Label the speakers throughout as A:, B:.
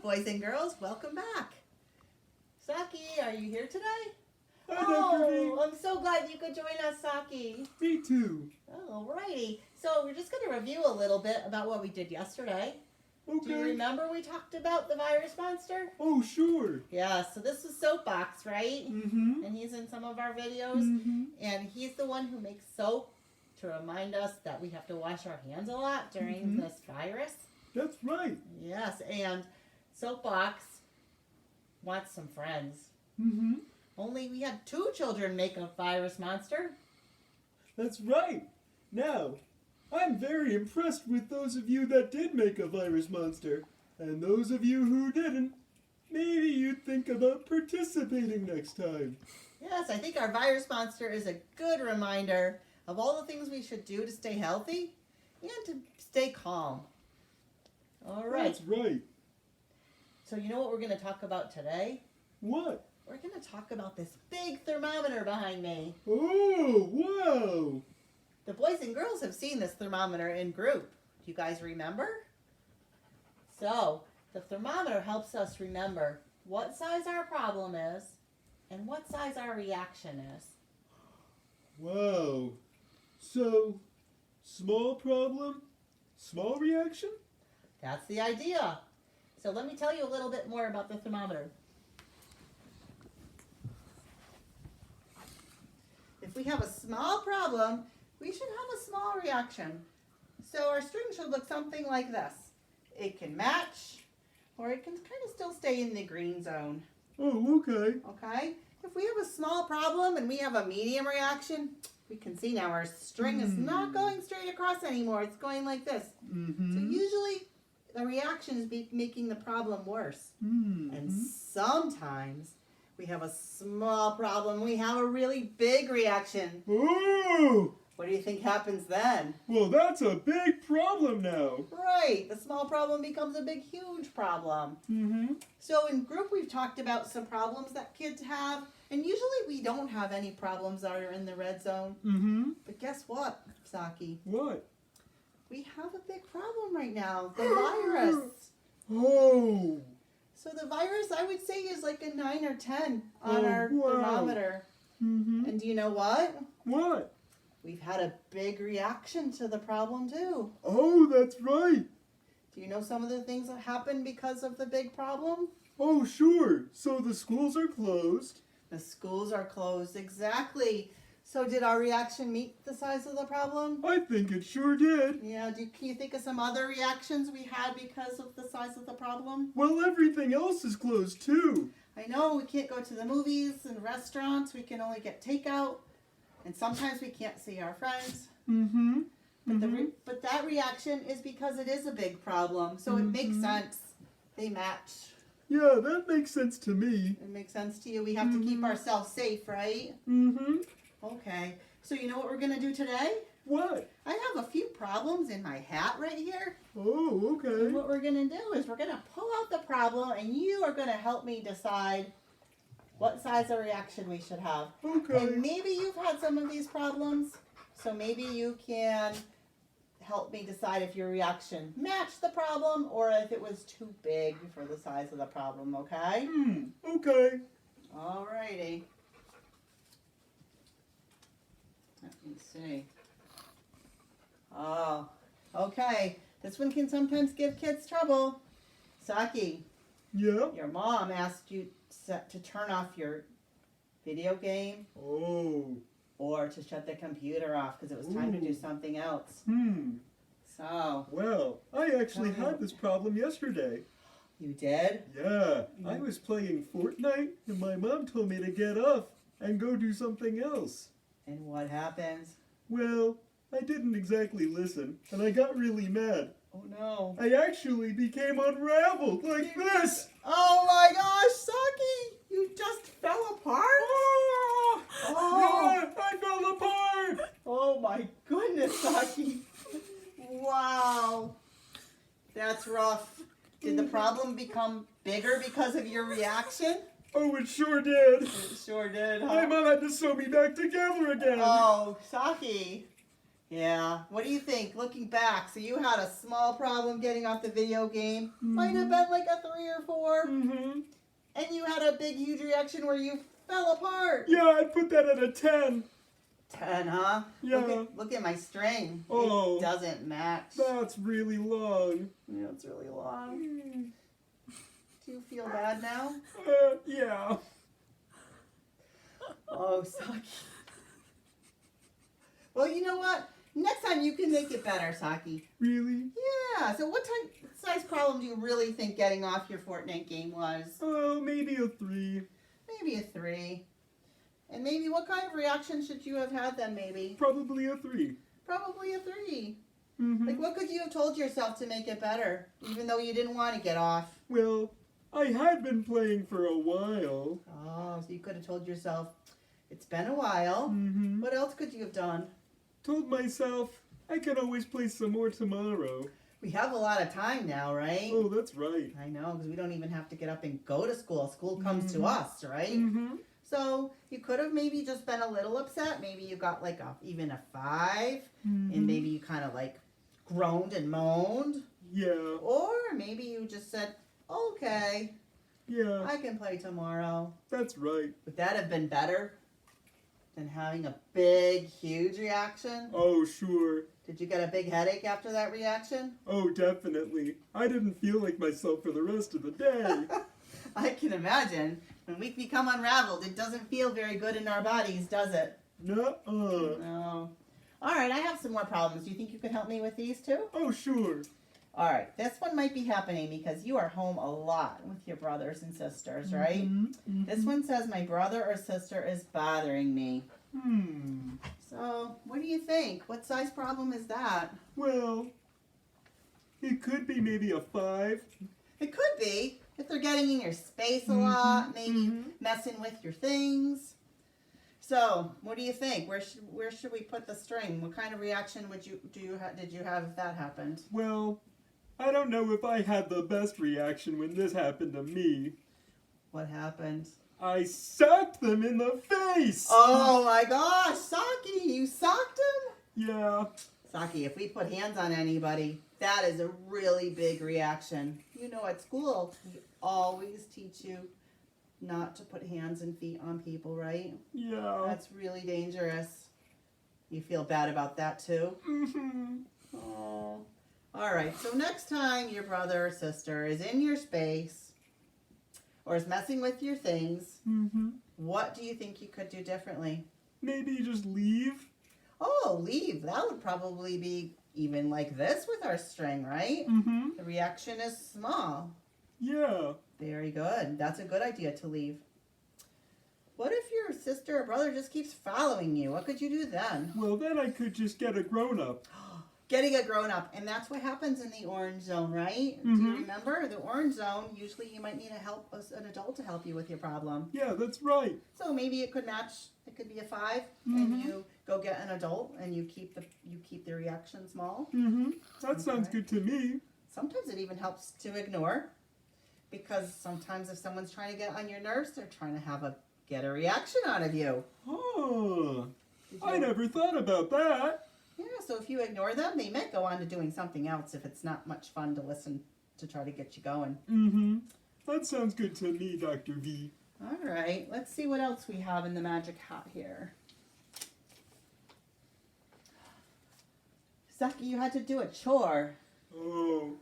A: boys and girls, welcome back. Socky, are you here today?
B: Hi, Dr. V.
A: I'm so glad you could join us, Socky.
B: Me too.
A: Alrighty, so we're just going to review a little bit about what we did yesterday.
B: Okay.
A: Do you remember we talked about the virus monster?
B: Oh, sure.
A: Yeah, so this is Soapbox, right?
B: Mm-hmm.
A: And he's in some of our videos.
B: Mm-hmm.
A: And he's the one who makes soap to remind us that we have to wash our hands a lot during this virus.
B: That's right.
A: Yes, and Soapbox wants some friends.
B: Mm-hmm.
A: Only we had 2 children make a virus monster.
B: That's right. Now, I'm very impressed with those of you that did make a virus monster. And those of you who didn't, maybe you'd think about participating next time.
A: Yes, I think our virus monster is a good reminder of all the things we should do to stay healthy and to stay calm. All right.
B: That's right.
A: So you know what we're going to talk about today?
B: What?
A: We're going to talk about this big thermometer behind me.
B: Oh, wow.
A: The boys and girls have seen this thermometer in group. Do you guys remember? So, the thermometer helps us remember what size our problem is and what size our reaction is.
B: Wow. So, small problem, small reaction?
A: That's the idea. So let me tell you a little bit more about the thermometer. If we have a small problem, we should have a small reaction. So our string should look something like this. It can match, or it can kind of still stay in the green zone.
B: Oh, okay.
A: Okay? If we have a small problem and we have a medium reaction, we can see now our string is not going straight across anymore. It's going like this.
B: Mm-hmm.
A: So usually the reaction is making the problem worse.
B: Mm-hmm.
A: And sometimes we have a small problem. We have a really big reaction.
B: Oh!
A: What do you think happens then?
B: Well, that's a big problem now.
A: Right. The small problem becomes a big, huge problem.
B: Mm-hmm.
A: So in group, we've talked about some problems that kids have. And usually we don't have any problems that are in the red zone.
B: Mm-hmm.
A: But guess what, Socky?
B: What?
A: We have a big problem right now. The virus.
B: Oh!
A: So the virus, I would say, is like a 9 or 10 on our
B: wow.
A: thermometer.
B: Mm-hmm.
A: And do you know what?
B: What?
A: We've had a big reaction to the problem too.
B: Oh, that's right.
A: Do you know some of the things that happened because of the big problem?
B: Oh, sure. So the schools are closed.
A: The schools are closed, exactly. So did our reaction meet the size of the problem?
B: I think it sure did.
A: Yeah, can you think of some other reactions we had because of the size of the problem?
B: Well, everything else is closed too.
A: I know, we can't go to the movies and restaurants. We can only get takeout. And sometimes we can't see our friends.
B: Mm-hmm.
A: But that reaction is because it is a big problem. So it makes sense. They match.
B: Yeah, that makes sense to me.
A: It makes sense to you. We have to keep ourselves safe, right?
B: Mm-hmm.
A: Okay. So you know what we're going to do today?
B: What?
A: I have a few problems in my hat right here.
B: Oh, okay.
A: And what we're going to do is we're going to pull out the problem and you are going to help me decide what size of reaction we should have.
B: Okay.
A: And maybe you've had some of these problems, so maybe you can help me decide if your reaction matched the problem or if it was too big for the size of the problem, okay?
B: Okay.
A: Alrighty. Let me see. Oh, okay. This one can sometimes give kids trouble. Socky,
B: Yeah?
A: your mom asked you to turn off your video game
B: Oh.
A: or to shut the computer off because it was time to do something else. So,
B: Well, I actually had this problem yesterday.
A: you did?
B: Yeah. I was playing Fortnite and my mom told me to get off and go do something else.
A: And what happens?
B: Well, I didn't exactly listen and I got really mad.
A: Oh no.
B: I actually became unraveled like this.
A: Oh my gosh, Socky! You just fell apart?
B: Oh!
A: Oh.
B: Yeah, I fell apart.
A: Oh my goodness, Socky. Wow. That's rough. Did the problem become bigger because of your reaction?
B: Oh, it sure did.
A: It sure did, huh?
B: My mom had to sew me back together again.
A: Oh, Socky. Yeah. What do you think? Looking back, so you had a small problem getting off the video game. Might have been like a 3 or 4.
B: Mm-hmm.
A: And you had a big, huge reaction where you fell apart.
B: Yeah, I'd put that at a 10.
A: 10, huh?
B: Yeah.
A: Look at my string.
B: Oh.
A: It doesn't match.
B: That's really long.
A: Yeah, it's really long. Do you feel bad now?
B: Yeah.
A: Oh, Socky. Well, you know what? Next time you can make it better, Socky.
B: Really?
A: Yeah. So what size problem do you really think getting off your Fortnite game was?
B: Oh, maybe a 3.
A: Maybe a 3. And maybe what kind of reaction should you have had then, maybe?
B: Probably a 3.
A: Probably a 3.
B: Mm-hmm.
A: Like, what could you have told yourself to make it better, even though you didn't want to get off?
B: Well, I had been playing for a while.
A: Oh, so you could have told yourself, it's been a while.
B: Mm-hmm.
A: What else could you have done?
B: Told myself I can always play some more tomorrow.
A: We have a lot of time now, right?
B: Oh, that's right.
A: I know, because we don't even have to get up and go to school. School comes to us, right?
B: Mm-hmm.
A: So you could have maybe just been a little upset. Maybe you got like even a 5,
B: Mm-hmm.
A: and maybe you kind of like groaned and moaned.
B: Yeah.
A: Or maybe you just said, okay,
B: Yeah.
A: I can play tomorrow.
B: That's right.
A: Would that have been better than having a big, huge reaction?
B: Oh, sure.
A: Did you get a big headache after that reaction?
B: Oh, definitely. I didn't feel like myself for the rest of the day.
A: I can imagine. When we become unraveled, it doesn't feel very good in our bodies, does it?
B: Nuh-uh.
A: No. All right, I have some more problems. Do you think you could help me with these too?
B: Oh, sure.
A: All right, this one might be happening because you are home a lot with your brothers and sisters, right?
B: Mm-hmm.
A: This one says my brother or sister is bothering me.
B: Hmm.
A: So, what do you think? What size problem is that?
B: Well, it could be maybe a 5.
A: It could be if they're getting in your space a lot, maybe messing with your things. So, what do you think? Where should we put the string? What kind of reaction did you have if that happened?
B: Well, I don't know if I had the best reaction when this happened to me.
A: What happened?
B: I socked them in the face!
A: Oh my gosh, Socky, you socked him?
B: Yeah.
A: Socky, if we put hands on anybody, that is a really big reaction. You know, at school, we always teach you not to put hands and feet on people, right?
B: Yeah.
A: That's really dangerous. You feel bad about that too?
B: Mm-hmm.
A: Oh. All right, so next time your brother or sister is in your space or is messing with your things, what do you think you could do differently?
B: Maybe just leave?
A: Oh, leave. That would probably be even like this with our string, right?
B: Mm-hmm.
A: The reaction is small.
B: Yeah.
A: Very good. That's a good idea to leave. What if your sister or brother just keeps following you? What could you do then?
B: Well, then I could just get a grown-up.
A: Getting a grown-up. And that's what happens in the orange zone, right? Do you remember? The orange zone, usually you might need an adult to help you with your problem.
B: Yeah, that's right.
A: So maybe it could match. It could be a 5, and you go get an adult, and you keep the reaction small.
B: Mm-hmm. That sounds good to me.
A: Sometimes it even helps to ignore, because sometimes if someone's trying to get on your nerves, they're trying to get a reaction out of you.
B: Oh, I never thought about that.
A: Yeah, so if you ignore them, they might go on to doing something else if it's not much fun to listen to try to get you going.
B: Mm-hmm. That sounds good to me, Dr. V.
A: All right, let's see what else we have in the magic hat here. Socky, you had to do a chore.
B: Oh,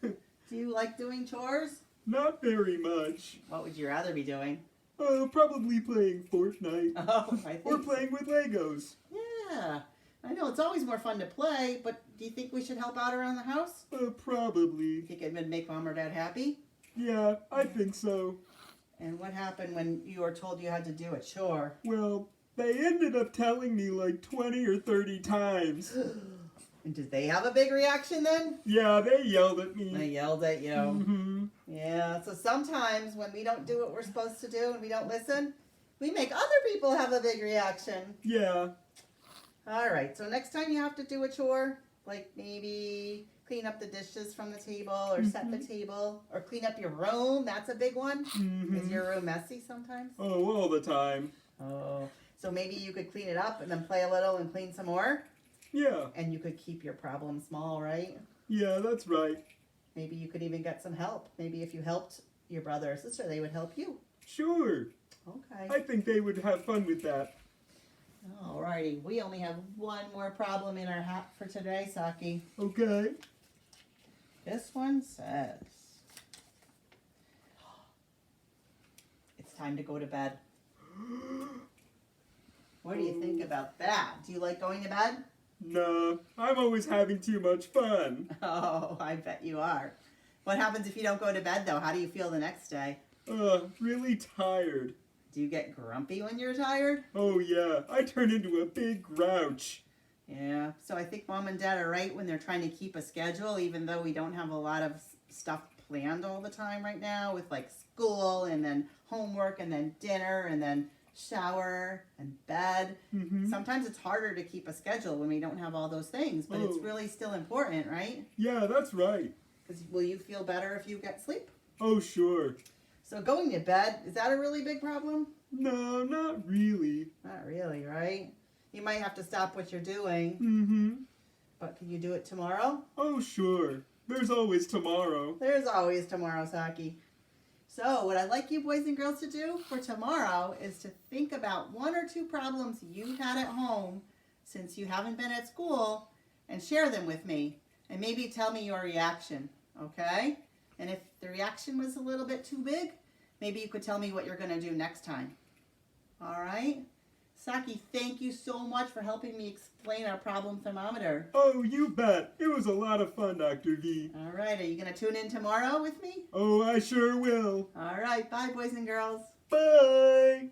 A: Do you like doing chores?
B: not very much.
A: What would you rather be doing?
B: Probably playing Fortnite.
A: Oh, I think
B: Or playing with Legos.
A: Yeah, I know it's always more fun to play, but do you think we should help out around the house?
B: Probably.
A: You think it would make Mom or Dad happy?
B: Yeah, I think so.
A: And what happened when you were told you had to do a chore?
B: Well, they ended up telling me like 20 or 30 times.
A: And did they have a big reaction then?
B: Yeah, they yelled at me.
A: They yelled at you.
B: Mm-hmm.
A: Yeah, so sometimes when we don't do what we're supposed to do and we don't listen, we make other people have a big reaction.
B: Yeah.
A: All right, so next time you have to do a chore, like maybe clean up the dishes from the table or set the table or clean up your room, that's a big one. Is your room messy sometimes?
B: Oh, all the time.
A: Oh, so maybe you could clean it up and then play a little and clean some more?
B: Yeah.
A: And you could keep your problem small, right?
B: Yeah, that's right.
A: Maybe you could even get some help. Maybe if you helped your brother or sister, they would help you.
B: Sure.
A: Okay.
B: I think they would have fun with that.
A: Alrighty, we only have one more problem in our hat for today, Socky.
B: Okay.
A: This one says, it's time to go to bed. What do you think about that? Do you like going to bed?
B: No, I'm always having too much fun.
A: Oh, I bet you are. What happens if you don't go to bed, though? How do you feel the next day?
B: Really tired.
A: Do you get grumpy when you're tired?
B: Oh yeah, I turn into a big grouch.
A: Yeah, so I think Mom and Dad are right when they're trying to keep a schedule, even though we don't have a lot of stuff planned all the time right now with like school and then homework and then dinner and then shower and bed.
B: Mm-hmm.
A: Sometimes it's harder to keep a schedule when we don't have all those things, but it's really still important, right?
B: Yeah, that's right.
A: Because will you feel better if you get sleep?
B: Oh, sure.
A: So going to bed, is that a really big problem?
B: No, not really.
A: Not really, right? You might have to stop what you're doing.
B: Mm-hmm.
A: But can you do it tomorrow?
B: Oh, sure. There's always tomorrow.
A: There's always tomorrow, Socky. So what I'd like you boys and girls to do for tomorrow is to think about 1 or 2 problems you've had at home since you haven't been at school and share them with me. And maybe tell me your reaction, okay? And if the reaction was a little bit too big, maybe you could tell me what you're going to do next time. All right? Socky, thank you so much for helping me explain our problem thermometer.
B: Oh, you bet. It was a lot of fun, Dr. V.
A: All right, are you going to tune in tomorrow with me?
B: Oh, I sure will.
A: All right, bye, boys and girls.
B: Bye.